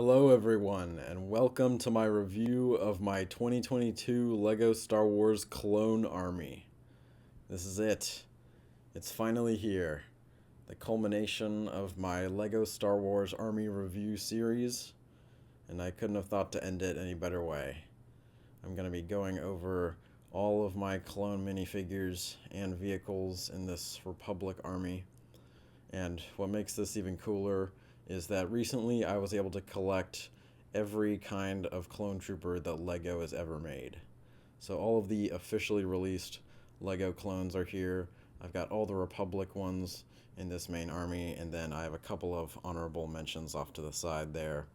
Hello everyone, and welcome to my review of my 2022 LEGO Star Wars Clone Army. This is it. It's finally here. The culmination of my LEGO Star Wars Army review series, and I couldn't have thought to end it any better way. I'm going to be going over all of my clone minifigures and vehicles in this Republic Army, and what makes this even cooler is that recently I was able to collect every kind of clone trooper that LEGO has ever made. So all of the officially released LEGO clones are here. I've got all the Republic ones in this main army, and then I have a couple of honorable mentions off to the side there.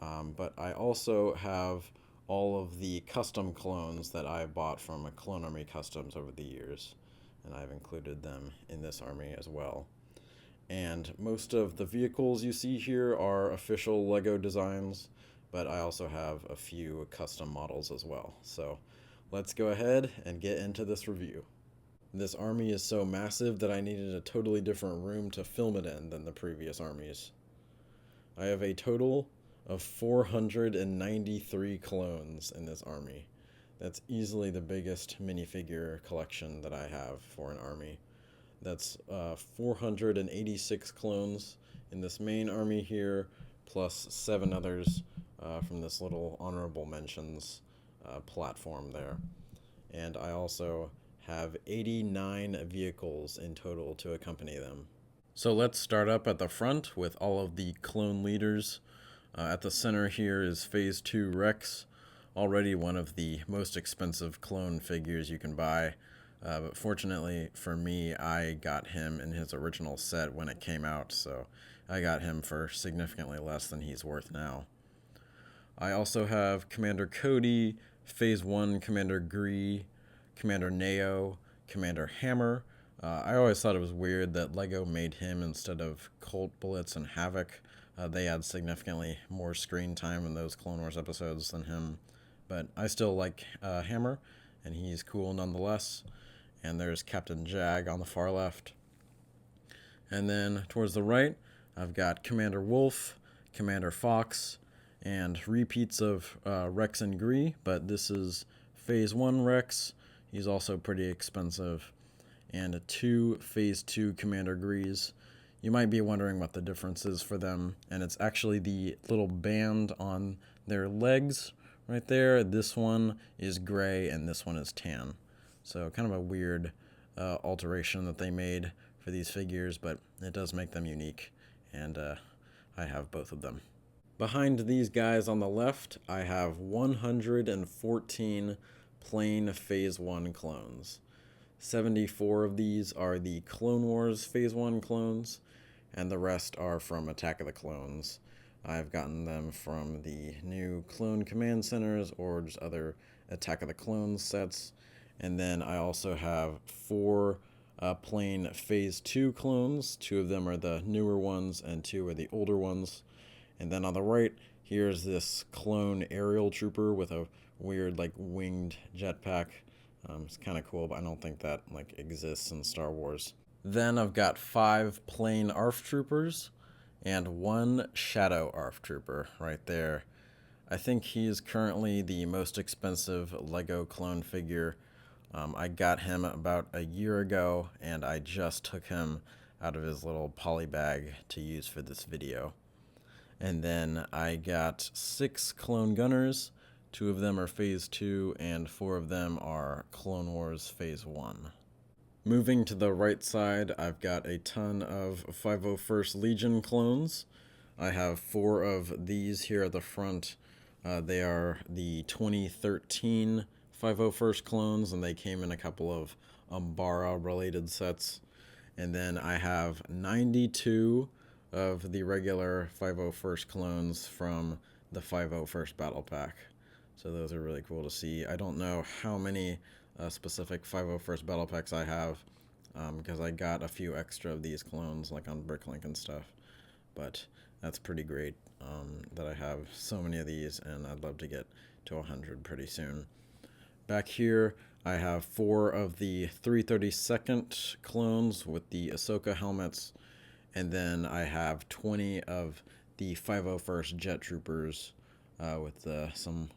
But I also have all of the custom clones that I bought from Clone Army Customs over the years, and I've included them in this army as well. And most of the vehicles you see here are official LEGO designs, but I also have a few custom models as well. So let's go ahead and get into this review. This army is so massive that I needed a totally different room to film it in than the previous armies. I have a total of 493 clones in this army. That's easily the biggest minifigure collection that I have for an army. That's 486 clones in this main army here, plus 7 others from this little honorable mentions platform there. And I also have 89 vehicles in total to accompany them. So let's start up at the front with all of the clone leaders. At the center here is Phase 2 Rex, already one of the most expensive clone figures you can buy. But fortunately for me, I got him in his original set when it came out, so I got him for significantly less than he's worth now. I also have Commander Cody, Phase 1 Commander Gree, Commander Neo, Commander Hammer. I always thought it was weird that LEGO made him instead of Colt, Blitz, and Havoc. They had significantly more screen time in those Clone Wars episodes than him, but I still like Hammer, and he's cool nonetheless. And there's Captain Jag on the far left. And then towards the right, I've got Commander Wolf, Commander Fox, and repeats of Rex and Gree, but this is Phase 1 Rex. He's also pretty expensive. And 2 Phase 2 Commander Grees. You might be wondering what the difference is for them, and it's actually the little band on their legs right there. This one is gray, and this one is tan. So kind of a weird alteration that they made for these figures, but it does make them unique, and I have both of them. Behind these guys on the left, I have 114 plain Phase 1 clones. 74 of these are the Clone Wars Phase 1 clones, and the rest are from Attack of the Clones. I've gotten them from the new Clone Command Centers or just other Attack of the Clones sets. And then I also have 4 plain Phase 2 clones. 2 of them are the newer ones, and 2 are the older ones. And then on the right, here's this clone aerial trooper with a weird, winged jetpack. It's kind of cool, but I don't think that, exists in Star Wars. Then I've got 5 plain ARF troopers and 1 shadow ARF trooper right there. I think he is currently the most expensive LEGO clone figure. I got him about a year ago, and I just took him out of his little poly bag to use for this video. And then I got 6 clone gunners. 2 of them are Phase 2, and 4 of them are Clone Wars Phase 1. Moving to the right side, I've got a ton of 501st Legion clones. I have 4 of these here at the front. They are the 2013 501st clones, and they came in a couple of Bakara-related sets. And then I have 92 of the regular 501st clones from the 501st Battle Pack. So those are really cool to see. I don't know how many specific 501st Battle Packs I have, because I got a few extra of these clones, on Bricklink and stuff. But that's pretty great that I have so many of these, and I'd love to get to 100 pretty soon. Back here, I have 4 of the 332nd clones with the Ahsoka helmets, and then I have 20 of the 501st Jet Troopers with some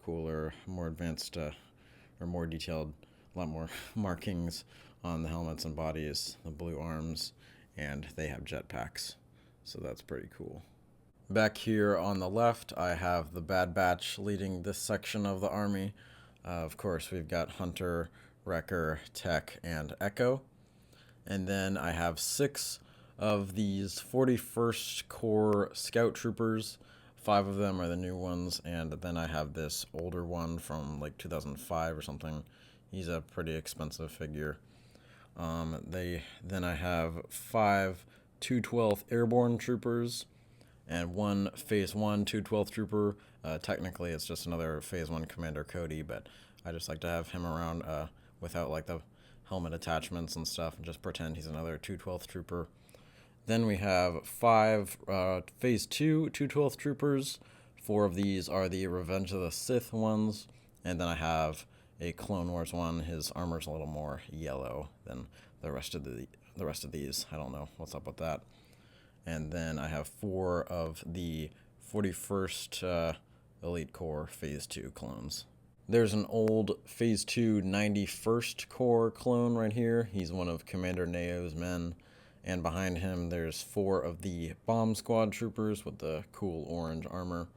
cooler, more advanced, or more detailed, a lot more markings on the helmets and bodies, the blue arms, and they have jetpacks, so that's pretty cool. Back here on the left, I have the Bad Batch leading this section of the army. Of course, we've got Hunter, Wrecker, Tech, and Echo. And then I have 6 of these 41st Corps Scout Troopers. 5 of them are the new ones, and then I have this older one from like 2005 or something. He's a pretty expensive figure. Then I have 5 212th Airborne Troopers, and 1 Phase 1 212th Trooper. Technically, it's just another Phase 1 Commander Cody, but I just like to have him around without like the helmet attachments and stuff, and just pretend he's another 212th Trooper. Then we have 5 Phase 2 212th Troopers. 4 of these are the Revenge of the Sith ones, and then I have a Clone Wars one. His armor's a little more yellow than the rest of these. I don't know what's up with that. And then I have 4 of the 41st Elite Corps Phase 2 clones. There's an old Phase 2 91st Corps clone right here. He's one of Commander Neo's men. And behind him, there's 4 of the Bomb Squad Troopers with the cool orange armor.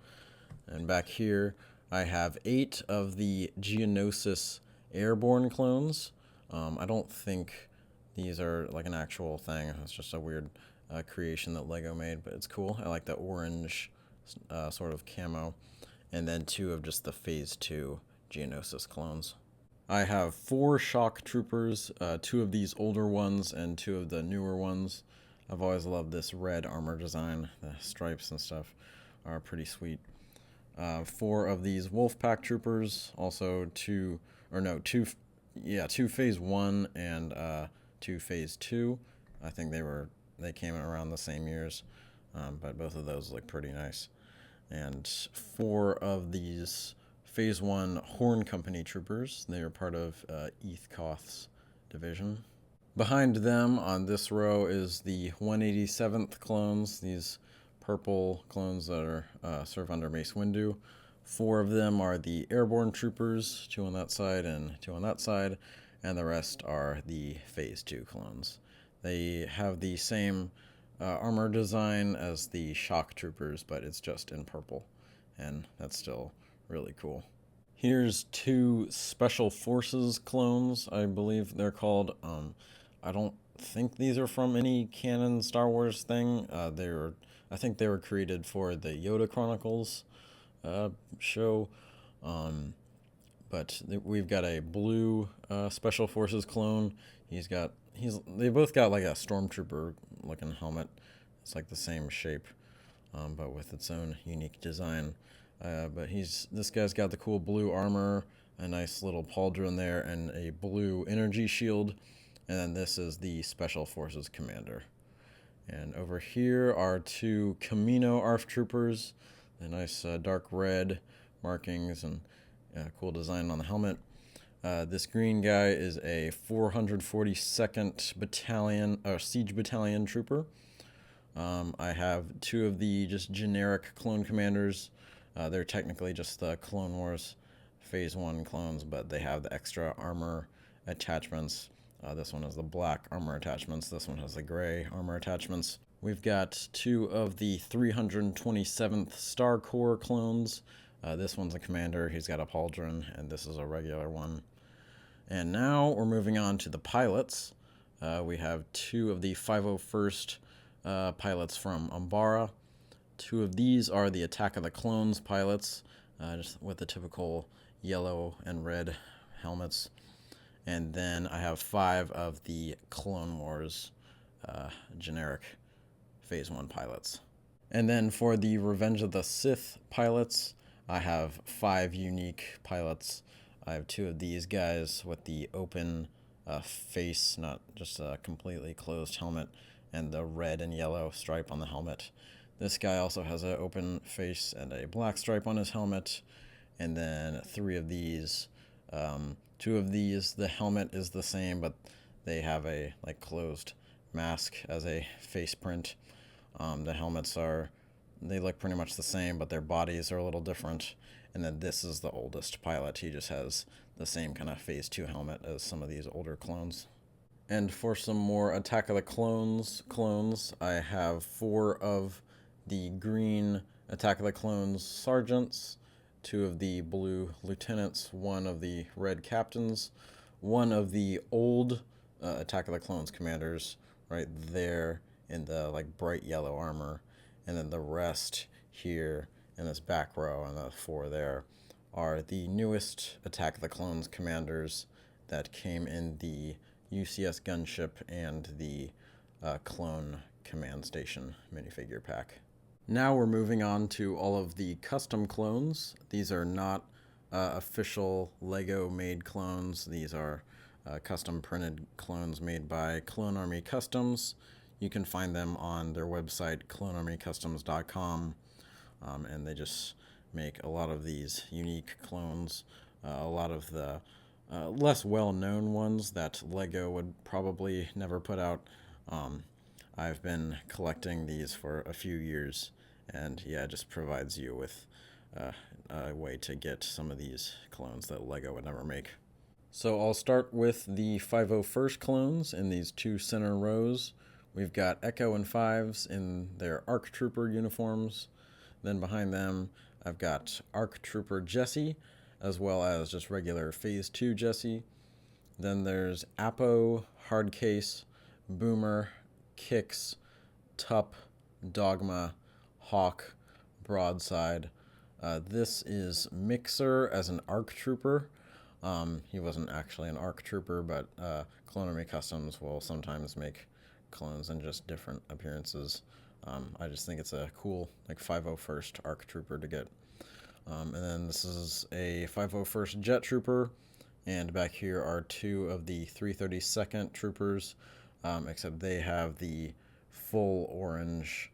And back here, I have 8 of the Geonosis Airborne clones. I don't think these are like an actual thing. It's just a weird creation that LEGO made, but it's cool. I like the orange sort of camo. And then 2 of just the Phase 2 Geonosis clones. I have 4 Shock Troopers, 2 of these older ones and 2 of the newer ones. I've always loved this red armor design. The stripes and stuff are pretty sweet. 4 of these Wolfpack Troopers, also 2 Phase 1 and 2 Phase 2. I think they came around the same years, but both of those look pretty nice. And 4 of these Phase 1 Horn Company Troopers. They are part of Eth Koth's division. Behind them on this row is the 187th clones, these purple clones that are serve under Mace Windu. 4 of them are the Airborne Troopers, 2 on that side and 2 on that side, and the rest are the Phase 2 clones. They have the same armor design as the Shock Troopers, but it's just in purple, and that's still really cool. Here's 2 Special Forces clones, I believe they're called. I don't think these are from any canon Star Wars thing. I think they were created for the Yoda Chronicles show. But we've got a blue Special Forces clone. They both got like a stormtrooper looking helmet. It's like the same shape, but with its own unique design. But this guy's got the cool blue armor, a nice little pauldron there, and a blue energy shield. And then this is the Special Forces Commander. And over here are 2 Camino ARF Troopers, a nice dark red markings and cool design on the helmet. This green guy is a 442nd Battalion, Siege Battalion Trooper. I have 2 of the just generic clone commanders. They're technically just the Clone Wars Phase 1 clones, but they have the extra armor attachments. This one has the black armor attachments. This one has the gray armor attachments. We've got 2 of the 327th Star Corps clones. This one's a commander. He's got a pauldron, and this is a regular one. And now we're moving on to the pilots. We have 2 of the 501st pilots from Umbara. 2 of these are the Attack of the Clones pilots, just with the typical yellow and red helmets. And then I have 5 of the Clone Wars generic Phase 1 pilots. And then for the Revenge of the Sith pilots, I have 5 unique pilots. I have 2 of these guys with the open face, not just a completely closed helmet, and the red and yellow stripe on the helmet. This guy also has an open face and a black stripe on his helmet. And then 3 of these. 2 of these, the helmet is the same, but they have a closed mask as a face print. The helmets are They look pretty much the same, but their bodies are a little different. And then this is the oldest pilot. He just has the same kind of Phase 2 helmet as some of these older clones. And for some more Attack of the clones, I have 4 of the green Attack of the Clones sergeants, 2 of the blue lieutenants, 1 of the red captains, 1 of the old Attack of the Clones commanders right there in the like bright yellow armor, and then the rest here in this back row and the 4 there are the newest Attack of the Clones commanders that came in the UCS Gunship and the Clone Command Station minifigure pack. Now we're moving on to all of the custom clones. These are not official LEGO-made clones. These are custom printed clones made by Clone Army Customs. You can find them on their website, clonearmycustoms.com, and they just make a lot of these unique clones, a lot of the less well-known ones that LEGO would probably never put out. I've been collecting these for a few years, and yeah, it just provides you with a way to get some of these clones that LEGO would never make. So I'll start with the 501st clones in these 2 center rows. We've got Echo and Fives in their ARC Trooper uniforms. Then behind them, I've got ARC Trooper Jesse, as well as just regular Phase 2 Jesse. Then there's Apo, Hardcase, Boomer, Kix, Tup, Dogma, Hawk, Broadside. This is Mixer as an ARC Trooper. He wasn't actually an ARC Trooper, but Clone Army Customs will sometimes make clones in just different appearances. I just think it's a cool, like, 501st ARC Trooper to get. And then this is a 501st Jet Trooper, and back here are 2 of the 332nd Troopers, except they have the full orange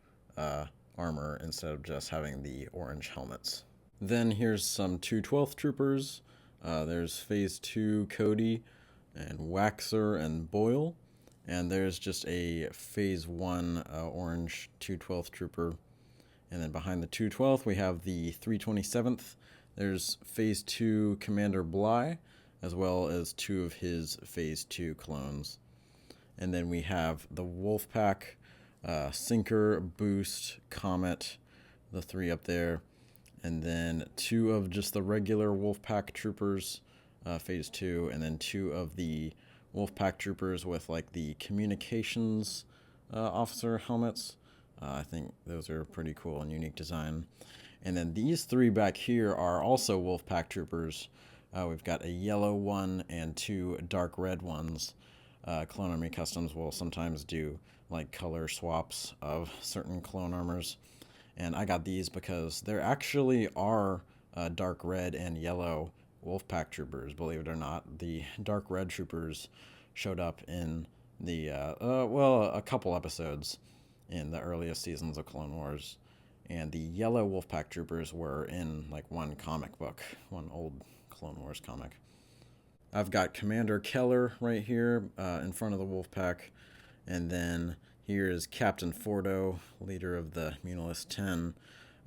armor instead of just having the orange helmets. Then here's some 212th Troopers. There's Phase 2 Cody and Waxer and Boyle, and there's just a Phase 1 orange 212th Trooper. And then behind the 212th, we have the 327th. There's Phase 2 Commander Bly, as well as 2 of his Phase 2 clones. And then we have the Wolfpack, Sinker, Boost, Comet, the 3 up there. And then 2 of just the regular Wolfpack Troopers, Phase 2, and then 2 of the Wolfpack Troopers with like the communications officer helmets. I think those are pretty cool and unique design. And then these 3 back here are also Wolfpack Troopers. We've got a yellow one and 2 dark red ones. Clone Army Customs will sometimes do like color swaps of certain clone armors. And I got these because there actually are dark red and yellow Wolfpack Troopers, believe it or not. The dark red Troopers showed up in the, a couple episodes in the earliest seasons of Clone Wars, and the yellow Wolfpack Troopers were in like one comic book, one old Clone Wars comic. I've got Commander Keller right here in front of the Wolfpack, and then here is Captain Fordo, leader of the Munilist 10.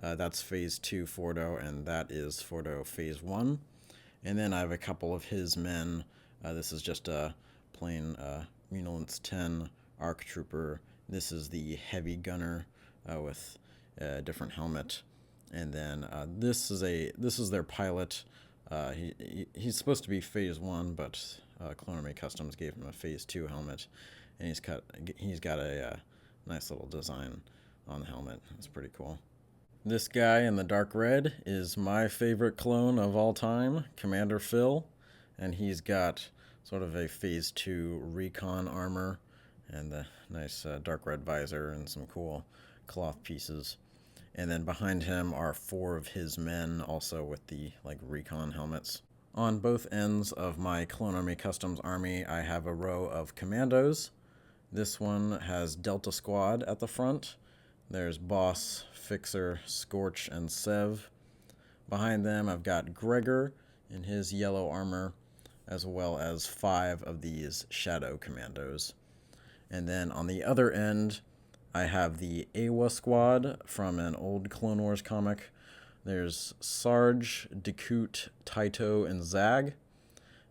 That's Phase 2 Fordo, and that is Fordo Phase 1. And then I have a couple of his men. This is just a plain Munilist 10 ARC Trooper. This is the heavy gunner with a different helmet, and then this is their pilot. He's supposed to be Phase 1, but Clone Army Customs gave him a Phase 2 helmet, and he's got a nice little design on the helmet. It's pretty cool. This guy in the dark red is my favorite clone of all time, Commander Phil, and he's got sort of a Phase 2 recon armor and the nice dark red visor and some cool cloth pieces. And then behind him are 4 of his men, also with the like recon helmets. On both ends of my Clone Army Customs army, I have a row of Commandos. This one has Delta Squad at the front. There's Boss, Fixer, Scorch, and Sev. Behind them, I've got Gregor in his yellow armor, as well as 5 of these Shadow Commandos. And then on the other end, I have the AWA squad from an old Clone Wars comic. There's Sarge, Dakut, Taito, and Zag.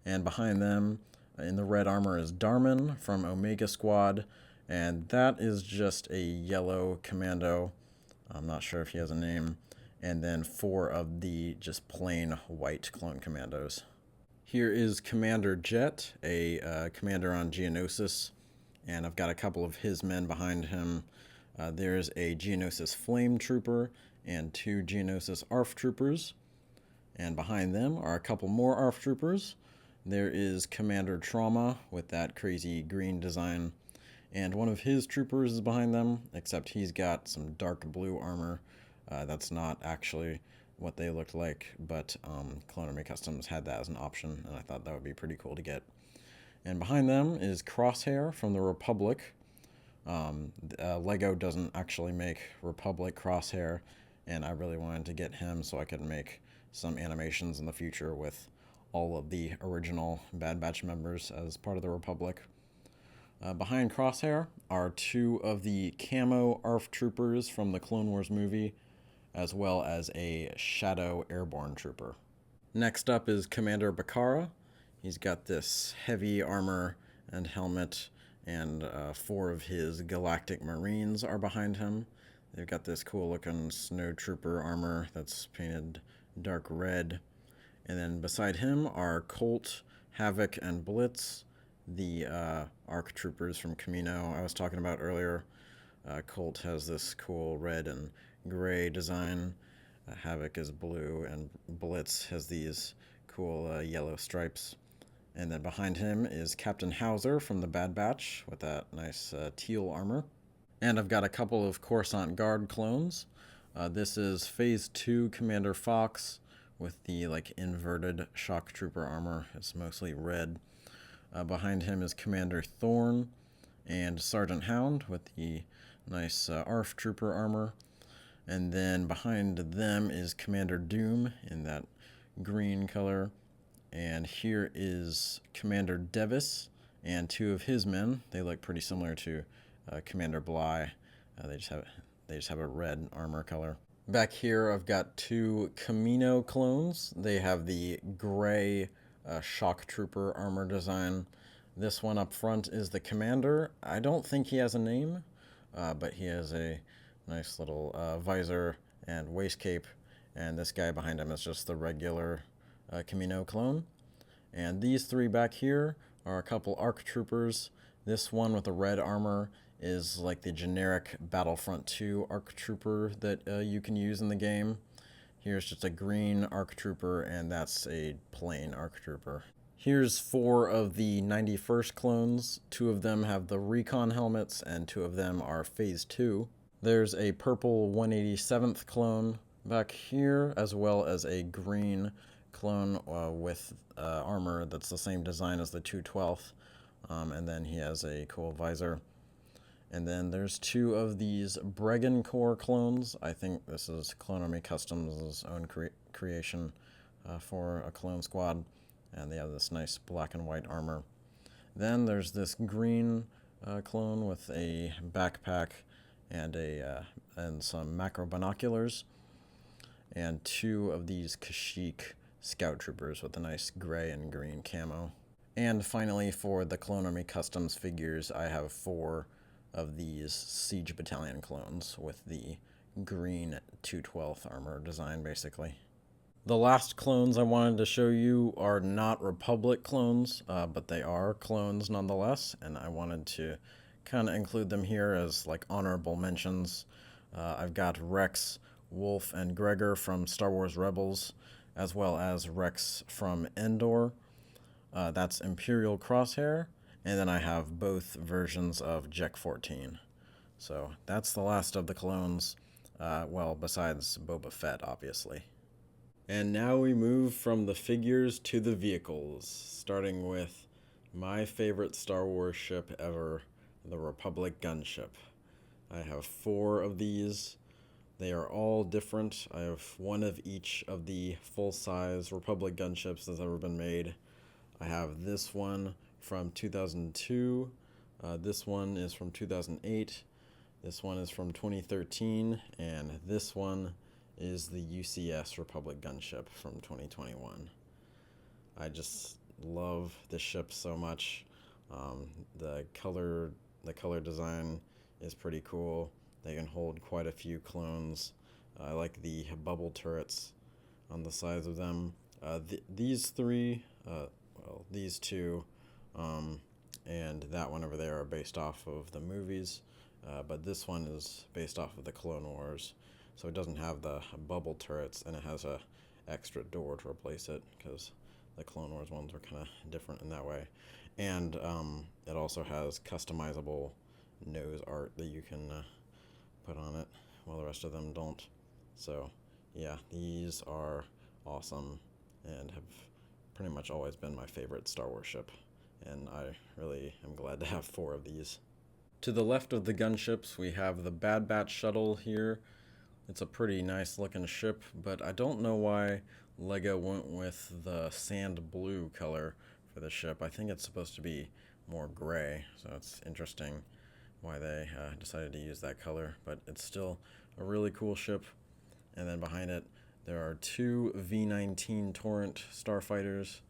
And behind them, in the red armor, is Darman from Omega Squad. And that is just a yellow commando. I'm not sure if he has a name. And then 4 of the just plain white clone commandos. Here is Commander Jet, a commander on Geonosis. And I've got a couple of his men behind him. There's a Geonosis Flame Trooper and 2 Geonosis ARF Troopers. And behind them are a couple more ARF Troopers. There is Commander Trauma with that crazy green design. And one of his troopers is behind them, except he's got some dark blue armor. That's not actually what they looked like, but Clone Army Customs had that as an option, and I thought that would be pretty cool to get. And behind them is Crosshair from the Republic. Lego doesn't actually make Republic Crosshair, and I really wanted to get him so I could make some animations in the future with all of the original Bad Batch members as part of the Republic. Behind Crosshair are 2 of the camo ARF troopers from the Clone Wars movie, as well as a Shadow Airborne trooper. Next up is Commander Bakara. He's got this heavy armor and helmet, and 4 of his Galactic Marines are behind him. They've got this cool looking snow trooper armor that's painted dark red. And then beside him are Colt, Havoc, and Blitz, the ARC troopers from Camino I was talking about earlier. Colt has this cool red and gray design. Havoc is blue, and Blitz has these cool yellow stripes. And then behind him is Captain Hauser from the Bad Batch with that nice teal armor. And I've got a couple of Coruscant Guard clones. This is Phase 2 Commander Fox with the inverted shock trooper armor. It's mostly red. Behind him is Commander Thorn and Sergeant Hound with the nice ARF trooper armor. And then behind them is Commander Doom in that green color. And here is Commander Devis and 2 of his men. They look pretty similar to Commander Bly. They just have a red armor color. Back here, I've got 2 Camino clones. They have the gray shock trooper armor design. This one up front is the commander. I don't think he has a name, but he has a nice little visor and waist cape. And this guy behind him is just the regular Camino clone. And these 3 back here are a couple ARC troopers. This one with the red armor is like the generic Battlefront 2 ARC trooper that you can use in the game. Here's just a green ARC trooper, and that's a plain ARC trooper. Here's 4 of the 91st clones. 2 of them have the recon helmets, and 2 of them are Phase 2. There's a purple 187th clone back here, as well as a green clone with armor that's the same design as the 212th, and then he has a cool visor. And then there's 2 of these Bregan Corps clones. I think this is Clone Army Customs' own creation for a clone squad, and they have this nice black and white armor. Then there's this green clone with a backpack and some macro binoculars, and 2 of these Kashyyyk scout troopers with a nice gray and green camo. And finally, for the Clone Army Customs figures, I have 4 of these Siege Battalion clones with the green 212th armor design, basically. The last clones I wanted to show you are not Republic clones, but they are clones nonetheless, and I wanted to kind of include them here as honorable mentions. I've got Rex, Wolf, and Gregor from Star Wars Rebels, as well as Rex from Endor. That's Imperial Crosshair, and then I have both versions of Jek 14. So that's the last of the clones, well, besides Boba Fett, obviously. And now we move from the figures to the vehicles, starting with my favorite Star Wars ship ever, the Republic Gunship. I have 4 of these. They are all different. I have 1 of each of the full-size Republic gunships that's ever been made. I have this one from 2002. This one is from 2008. This one is from 2013, and this one is the UCS Republic Gunship from 2021. I just love this ship so much. The color design is pretty cool. They can hold quite a few clones. I like the bubble turrets on the sides of them. These three, these two, and that one over there are based off of the movies, but this one is based off of the Clone Wars, so it doesn't have the bubble turrets, and it has a extra door to replace it, because the Clone Wars ones are kind of different in that way. And it also has customizable nose art that you can put on it, while the rest of them don't. So yeah, these are awesome and have pretty much always been my favorite Star Wars ship, and I really am glad to have 4 of these. To the left of the gunships, we have the Bat Shuttle here. It's a pretty nice looking ship, but I don't know why LEGO went with the sand blue color for the ship. I think it's supposed to be more gray, so it's interesting why they decided to use that color, but it's still a really cool ship. And then behind it, there are 2 V19 Torrent Starfighters,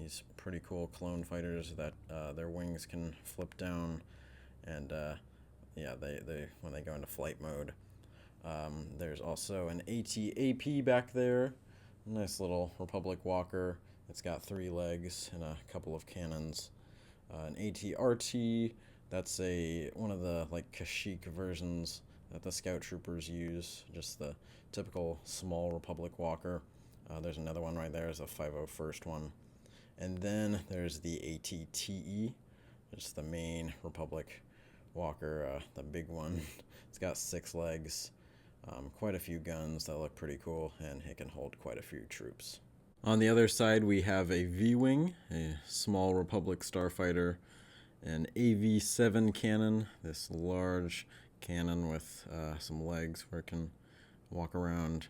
these pretty cool clone fighters that their wings can flip down, and yeah, they when they go into flight mode. There's also an AT-AP back there, nice little Republic walker. It's got 3 legs and a couple of cannons. An AT-RT, that's one of the like Kashyyyk versions that the Scout Troopers use, just the typical small Republic walker. There's another one right there, there's a 501st one. And then there's the AT-TE, just the main Republic walker, the big one. It's got 6 legs, quite a few guns that look pretty cool, and it can hold quite a few troops. On the other side, we have a V-Wing, a small Republic starfighter, an AV-7 cannon, this large cannon with some legs where it can walk around,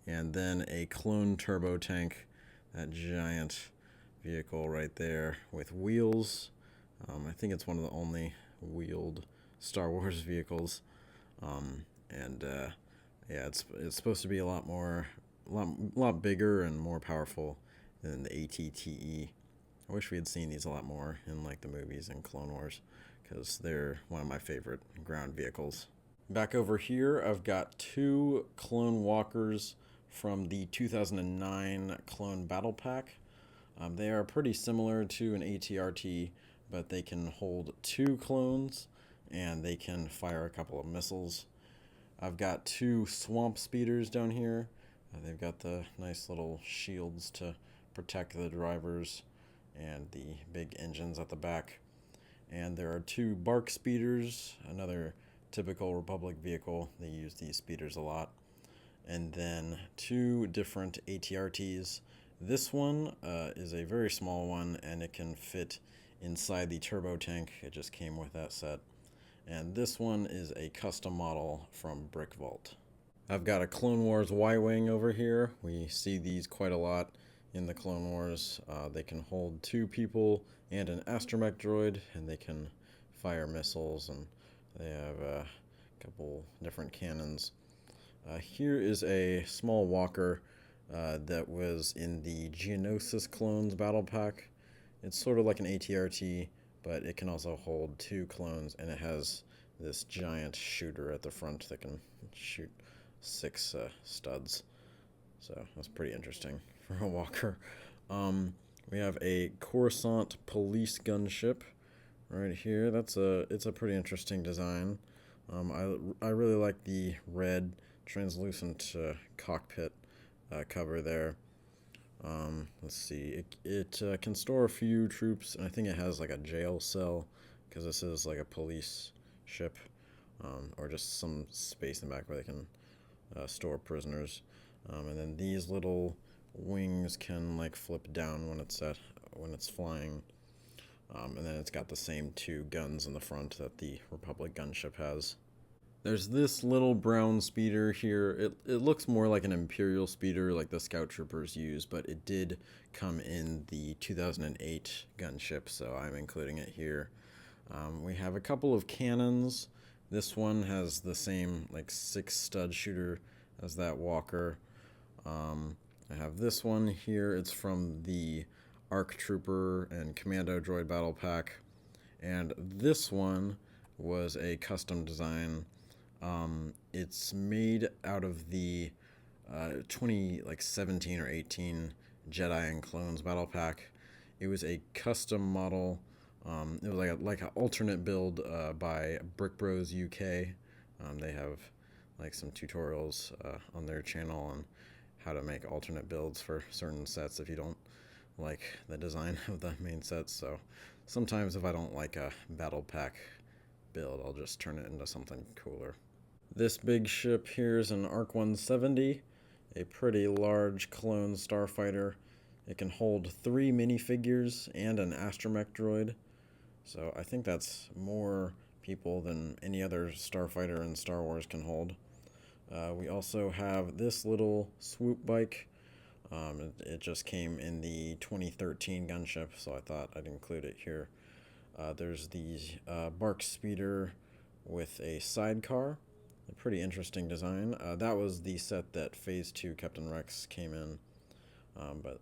and then a clone turbo tank, that giant vehicle right there with wheels. I think it's one of the only wheeled Star Wars vehicles, and yeah, it's supposed to be a lot bigger and more powerful than the AT-TE. I wish we had seen these a lot more in like the movies and Clone Wars, because they're one of my favorite ground vehicles. Back over here, I've got 2 clone walkers from the 2009 Clone Battle Pack. They are pretty similar to an AT-RT, but they can hold 2 clones, and they can fire a couple of missiles. I've got 2 swamp speeders down here. They've got the nice little shields to protect the drivers and the big engines at the back. And there are 2 bark speeders, another typical Republic vehicle. They use these speeders a lot. And then 2 different AT-RTs. This one is a very small one, and it can fit inside the turbo tank. It just came with that set. And this one is a custom model from Brick Vault. I've got a Clone Wars Y-Wing over here. We see these quite a lot in the Clone Wars. They can hold 2 people and an astromech droid, and they can fire missiles, and they have a couple different cannons. Here is a small walker that was in the Geonosis Clones Battle Pack. It's sort of like an AT-RT, but it can also hold 2 clones, and it has this giant shooter at the front that can shoot 6 studs. So that's pretty interesting for a walker. We have a Coruscant police gunship right here. It's a pretty interesting design. I really like the red translucent cockpit cover there. Let's see, it can store a few troops, and I think it has like a jail cell, because this is like a police ship, or just some space in the back where they can store prisoners. And then these little wings can like flip down when it's flying. And then it's got the same 2 guns in the front that the Republic gunship has. There's this little brown speeder here. It looks more like an Imperial speeder like the Scout Troopers use, but it did come in the 2008 gunship, so I'm including it here. We have a couple of cannons. This one has the same like 6-stud shooter as that Walker. I have this one here. It's from the ARC Trooper and Commando Droid Battle Pack. And this one was a custom design. It's made out of the 2017 or 18 Jedi and Clones Battle Pack. It was a custom model. It was like an alternate build by Brick Bros UK. They have like some tutorials on their channel on how to make alternate builds for certain sets if you don't like the design of the main sets. So sometimes if I don't like a battle pack build, I'll just turn it into something cooler. This big ship here is an ARC 170, a pretty large clone starfighter. It can hold 3 minifigures and an astromech droid. So I think that's more people than any other starfighter in Star Wars can hold. We also have this little swoop bike. It just came in the 2013 gunship, so I thought I'd include it here. There's the Bark Speeder with a sidecar. A pretty interesting design. That was the set that Phase 2 Captain Rex came in. But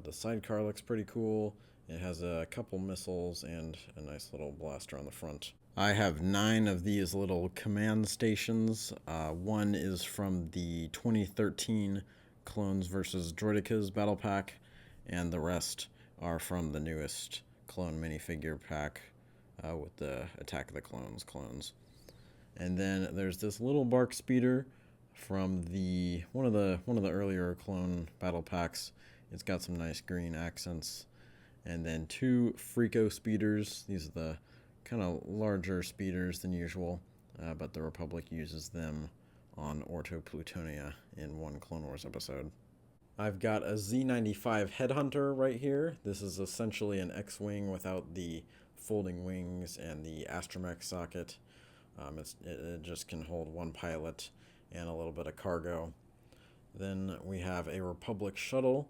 the sidecar looks pretty cool. It has a couple missiles and a nice little blaster on the front. I have 9 of these little command stations. One is from the 2013 Clones vs. Droidekas battle pack, and the rest are from the newest clone minifigure pack with the Attack of the clones. And then there's this little Bark Speeder from the one of the earlier clone battle packs. It's got some nice green accents. And then 2 Freako Speeders. These are the kind of larger speeders than usual, but the Republic uses them on Orto Plutonia in one Clone Wars episode. I've got a Z95 Headhunter right here. This is essentially an X-Wing without the folding wings and the astromech socket. It just can hold 1 pilot and a little bit of cargo. Then we have a Republic Shuttle.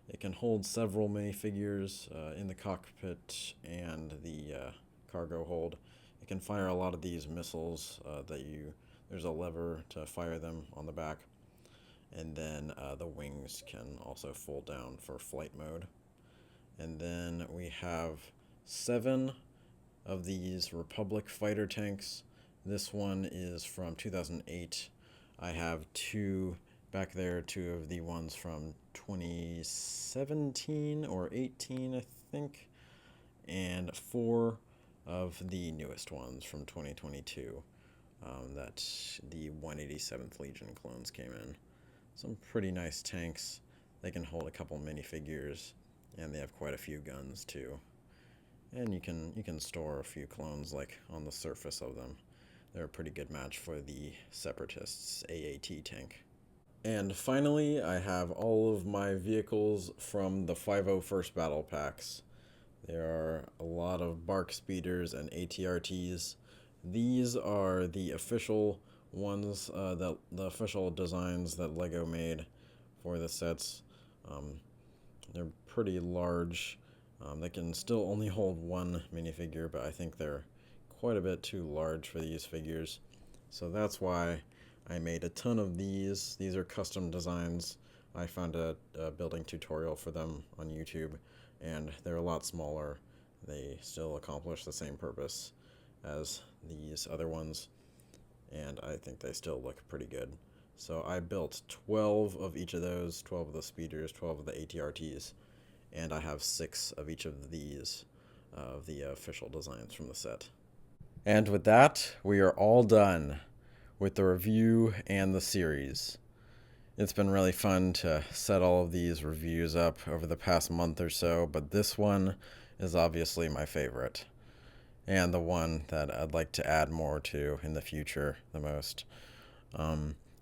It can hold several minifigures in the cockpit and the cargo hold. It can fire a lot of these missiles there's a lever to fire them on the back. And then the wings can also fold down for flight mode. And then we have 7 of these Republic fighter tanks. This one is from 2008. I have 2 back there, 2 of the ones from 2017 or 18, I think, and 4 of the newest ones from 2022 that the 187th Legion clones came in. Some pretty nice tanks. They can hold a couple minifigures, and they have quite a few guns too. And you can store a few clones like on the surface of them. They're a pretty good match for the Separatists' AAT tank. And finally, I have all of my vehicles from the 501st Battle Packs. There are a lot of Bark Speeders and ATRTs. These are the official ones, the official designs that LEGO made for the sets. They're pretty large. They can still only hold 1 minifigure, but I think they're quite a bit too large for these figures. So that's why I made a ton of these. These are custom designs. I found a building tutorial for them on YouTube, and they're a lot smaller. They still accomplish the same purpose as these other ones, and I think they still look pretty good. So I built 12 of each of those, 12 of the speeders, 12 of the ATRTs, and I have 6 of each of these, of the official designs from the set. And with that, we are all done with the review and the series. It's been really fun to set all of these reviews up over the past month or so, but this one is obviously my favorite, and the one that I'd like to add more to in the future the most.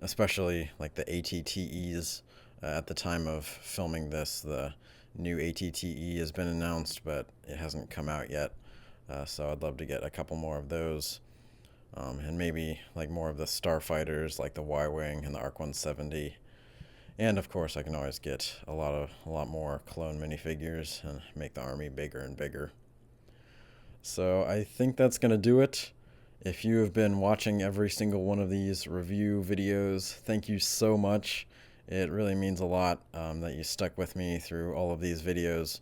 Especially like the ATTEs. At the time of filming this, the new ATTE has been announced, but it hasn't come out yet. So I'd love to get a couple more of those. And maybe like more of the starfighters like the Y-Wing and the ARC 170. And of course I can always get a lot more clone minifigures and make the army bigger and bigger. So I think that's going to do it. If you have been watching every single one of these review videos, thank you so much. It really means a lot that you stuck with me through all of these videos.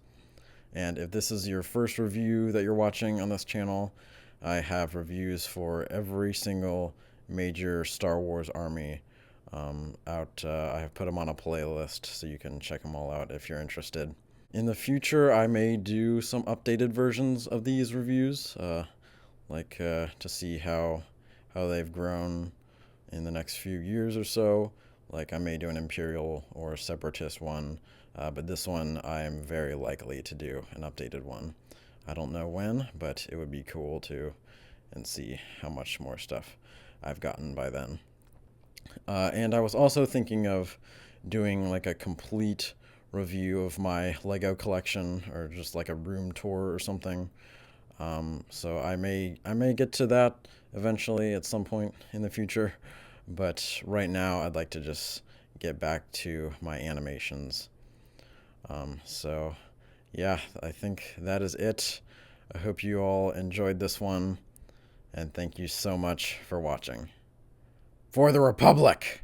And if this is your first review that you're watching on this channel, I have reviews for every single major Star Wars army I have put them on a playlist, so you can check them all out if you're interested. In the future, I may do some updated versions of these reviews, to see how they've grown in the next few years or so. Like, I may do an Imperial or Separatist one, but this one I am very likely to do an updated one. I don't know when, but it would be cool to and see how much more stuff I've gotten by then. And I was also thinking of doing like a complete review of my Lego collection, or just like a room tour or something. So I may get to that eventually at some point in the future, but right now I'd like to just get back to my animations. So yeah, I think that is it. I hope you all enjoyed this one, and thank you so much for watching. For the Republic!